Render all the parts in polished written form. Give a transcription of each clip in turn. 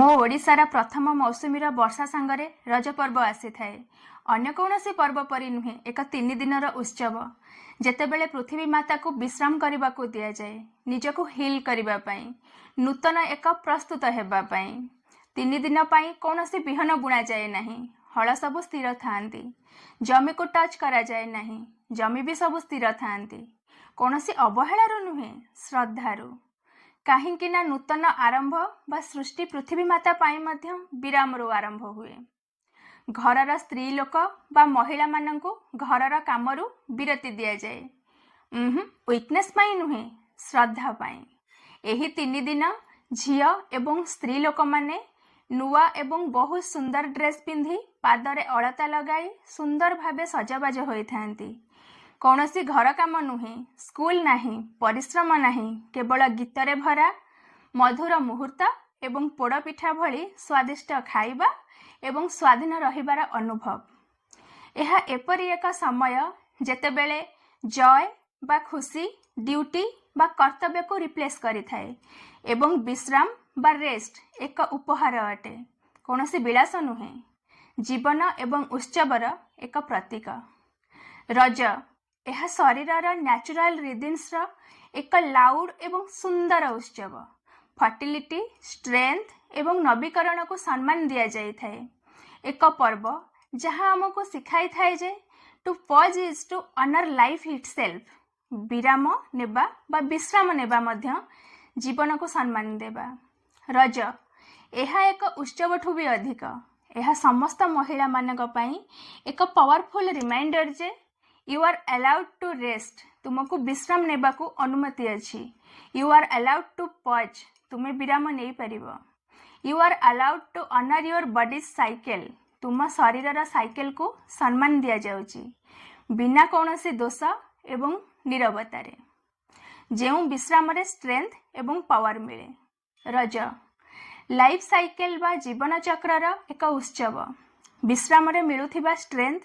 मो ओडिशार प्रथम मौसुमीर वर्षा सांगरे रज पर्व आसी थाए। अन्य कौनसी पर्व परी नुहे एक 3 दिनर उत्सव जेतेबेले पृथ्वी माता को विश्राम करने को दि जाए, निजको हिल करने, नूतन एक प्रस्तुत होगापाई। 3 दिन पाई कौनसी बिहन बुणा जाए नहीं, हल सब स्थिर थांती, जमी को टच करा जाए नहीं, जमी भी सब स्थिर थांती। कौनसी अवहेलार नुहे, श्रद्धारु। कहीं ना नूतन आरंभ बा सृष्टि पृथ्वी माता पाई मध्य विरामरु आरंभ हुए। घरर स्त्री लोक बा महिला मानंकु घरर कामरु विरति दिया जाए। वीकनेस पाई नुहे, श्रद्धा पाई। एही 3 दिन झियो एवं स्त्री लोक माने नुआ एवं बहुत सुंदर ड्रेस पिंधि पादरे अलता लगाई सुंदर भावे सजबाज होइथांती। कौनसी घर काम नुहे, स्कूल नहीं, परिश्रम नहीं, केवल गीतरे भरा मधुर मुहूर्त एवं पोड़पिठा भली स्वादिष्ट खाइबा एवं स्वाधीन रहिबार अनुभव। यह एपरी एक समय जेतेबेले जय बा खुशी ड्यूटी बा कर्तव्य को रिप्लेस करि थाए एवं विश्राम बा रेस्ट एक उपहार अटे। कौनसी विलास नुहे, जीवन एवं उत्सवर एक प्रतीक। रज यह शरीरर न्याचुराल रिदिम्स एक लाउड एवं सुंदर उत्सव। फर्टिलिटी, स्ट्रेंथ एवं नवीकरण को सम्मान दिया जाए थाए। एक पर्व जहाँ आमको सिखाई थाए जे to pause is to honour life itself. विराम नेबा बा विश्राम नेबा मध्य जीवन को सम्मान देबा। रज यह एक उत्सव ठू भी अधिक। यह समस्त महिला मानक पई एक पावरफुल रिमाइंडर जे you are allowed to rest. तुमको विश्राम नेबा को अनुमति अच्छी। You are allowed to pause, तुम्हें विराम नहीं पारिबो। You are allowed to honour your body cycle. तुम शरीरर साइकिल को सम्मान दिया जाउची बिना कौनसी दोष एवं नीरवतारे। जेउ विश्राम रे स्ट्रेंथ एवं पावर मिले। रज लाइफ साइकिल बा जीवन चक्रर एक उत्सव। विश्राम रे मिलुथिबा स्ट्रेंथ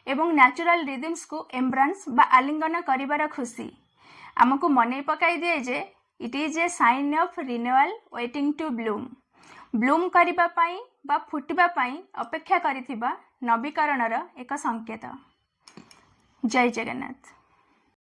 एवं न्याचुराल रिदिम्स को एम्ब्रांस बा आलिंगन करिबार खुशी आमको मनै पकाई दिए जे it is a sign of renewal waiting to bloom. Bloom करिबा पाई बा फुटिबा पाई अपेक्षा करिथिबा नवीकरणर एक संकेत। जय जगन्नाथ।